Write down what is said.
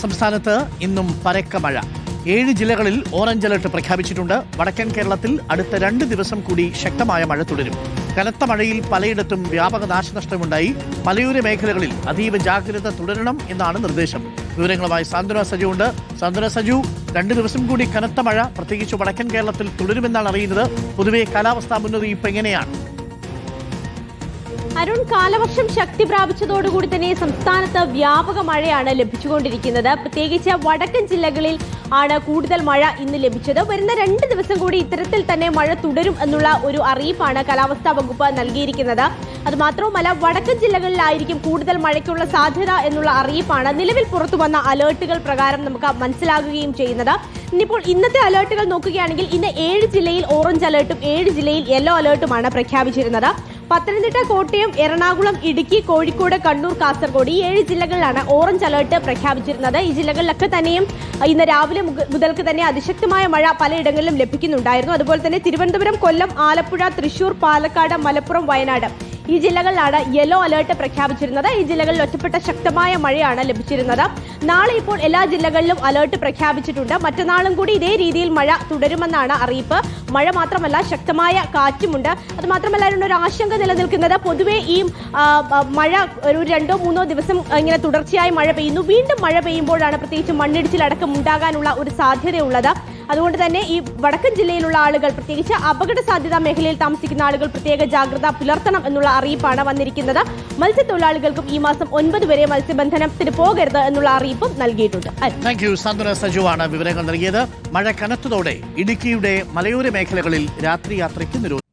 സംസ്ഥാനത്ത് ഇന്നും പരക്ക മഴ. 7 ജില്ലകളിൽ ഓറഞ്ച് അലർട്ട് പ്രഖ്യാപിച്ചിട്ടുണ്ട്. വടക്കൻ കേരളത്തിൽ അടുത്ത 2 ദിവസം കൂടി ശക്തമായ മഴ തുടരും. കനത്ത മഴയിൽ പലയിടത്തും വ്യാപക നാശനഷ്ടമുണ്ടായി. മലയോര മേഖലകളിൽ അതീവ ജാഗ്രത തുടരണം എന്നാണ് നിർദ്ദേശം. വിവരങ്ങളുമായി സാന്ത്വന സജു ഉണ്ട്. സാന്ത്വന സജു, 2 ദിവസം കൂടി കനത്ത മഴ പ്രത്യേകിച്ച് വടക്കൻ കേരളത്തിൽ തുടരുമെന്നാണ് അറിയുന്നത്. പൊതുവെ കാലാവസ്ഥാ മുന്നറിയിപ്പ് എങ്ങനെയാണ്? അരുൺ, കാലവർഷം ശക്തി പ്രാപിച്ചതോടുകൂടി തന്നെ സംസ്ഥാനത്ത് വ്യാപക മഴയാണ് ലഭിച്ചുകൊണ്ടിരിക്കുന്നത്. പ്രത്യേകിച്ച് വടക്കൻ ജില്ലകളിൽ ആണ് കൂടുതൽ മഴ ഇന്ന് ലഭിച്ചത്. വരുന്ന 2 ദിവസം കൂടി ഇത്തരത്തിൽ തന്നെ മഴ തുടരും എന്നുള്ള ഒരു അറിയിപ്പാണ് കാലാവസ്ഥാ വകുപ്പ് നൽകിയിരിക്കുന്നത്. അതുമാത്രവുമല്ല, വടക്കൻ ജില്ലകളിലായിരിക്കും കൂടുതൽ മഴയ്ക്കുള്ള സാധ്യത എന്നുള്ള അറിയിപ്പാണ് നിലവിൽ പുറത്തു വന്ന അലേർട്ടുകൾ പ്രകാരം നമുക്ക് മനസ്സിലാകുകയും ചെയ്യുന്നത്. ഇനിയിപ്പോൾ ഇന്നത്തെ അലേർട്ടുകൾ നോക്കുകയാണെങ്കിൽ ഇന്ന് 7 ജില്ലയിൽ ഓറഞ്ച് അലേർട്ടും 7 ജില്ലയിൽ യെല്ലോ അലേർട്ടുമാണ് പ്രഖ്യാപിച്ചിരുന്നത്. പത്തനംതിട്ട, കോട്ടയം, എറണാകുളം, ഇടുക്കി, കോഴിക്കോട്, കണ്ണൂർ, കാസർഗോഡ് ഈ 7 ജില്ലകളിലാണ് ഓറഞ്ച് അലേർട്ട് പ്രഖ്യാപിച്ചിരുന്നത്. ഈ ജില്ലകളിലൊക്കെ തന്നെയും ഇന്ന് രാവിലെ മുതൽക്ക് തന്നെ അതിശക്തമായ മഴ പലയിടങ്ങളിലും ലഭിക്കുന്നുണ്ടായിരുന്നു. അതുപോലെ തന്നെ തിരുവനന്തപുരം, കൊല്ലം, ആലപ്പുഴ, തൃശൂർ, പാലക്കാട്, മലപ്പുറം, വയനാട് ഈ ജില്ലകളിലാണ് യെല്ലോ അലേർട്ട് പ്രഖ്യാപിച്ചിരുന്നത്. ഈ ജില്ലകളിൽ ഒറ്റപ്പെട്ട ശക്തമായ മഴയാണ് ലഭിച്ചിരുന്നത്. നാളെ ഇപ്പോൾ എല്ലാ ജില്ലകളിലും അലേർട്ട് പ്രഖ്യാപിച്ചിട്ടുണ്ട്. മറ്റന്നാളും കൂടി ഇതേ രീതിയിൽ മഴ തുടരുമെന്നാണ് അറിയിപ്പ്. മഴ മാത്രമല്ല, ശക്തമായ കാറ്റുമുണ്ട്. അത് മാത്രമല്ല, ഒരു ആശങ്ക നിലനിൽക്കുന്നത് പൊതുവെ ഈ മഴ ഒരു 2-3 ദിവസം ഇങ്ങനെ തുടർച്ചയായി മഴ പെയ്യുന്നു. വീണ്ടും മഴ പെയ്യുമ്പോഴാണ് പ്രത്യേകിച്ച് മണ്ണിടിച്ചിലടക്കം ഉണ്ടാകാനുള്ള ഒരു സാധ്യതയുള്ളത്. അതുകൊണ്ട് തന്നെ ഈ വടക്കൻ ജില്ലയിലുള്ള ആളുകൾ, പ്രത്യേകിച്ച് അപകട സാധ്യതാ മേഖലയിൽ താമസിക്കുന്ന ആളുകൾ പ്രത്യേക ജാഗ്രത പുലർത്തണം എന്നുള്ള അറിയിപ്പാണ് വന്നിരിക്കുന്നത്. മത്സ്യത്തൊഴിലാളികൾക്കും ഈ മാസം 9 വരെ മത്സ്യബന്ധനത്തിന് പോകരുത് എന്നുള്ള അറിയിപ്പും നൽകിയിട്ടുണ്ട്. Thank you. സാന്ത്വന സജുവാണ് വിവരങ്ങൾ നൽകിയത്. മഴ കനത്തതോടെ ഇടുക്കിയുടെ മലയോര മേഖലകളിൽ രാത്രി യാത്രയ്ക്ക് നിരോധനം.